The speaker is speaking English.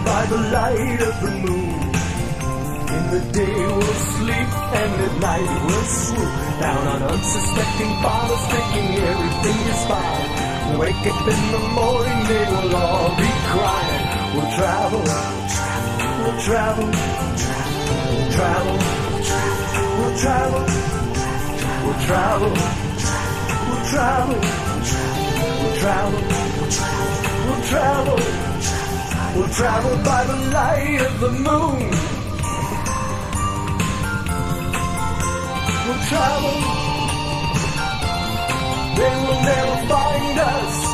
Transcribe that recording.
by the light of the moon. In the day we'll sleep and at night we'll swoop down on unsuspecting farmers thinking everything is fine. Wake up in the morning, they will all be crying. We'll travel, we'll travel, we'll travel, we'll travel, we'll travel, we'll travel, we'll travel, we'll travel, we'll travel by the light of the moon. We'll travel, they will never find us.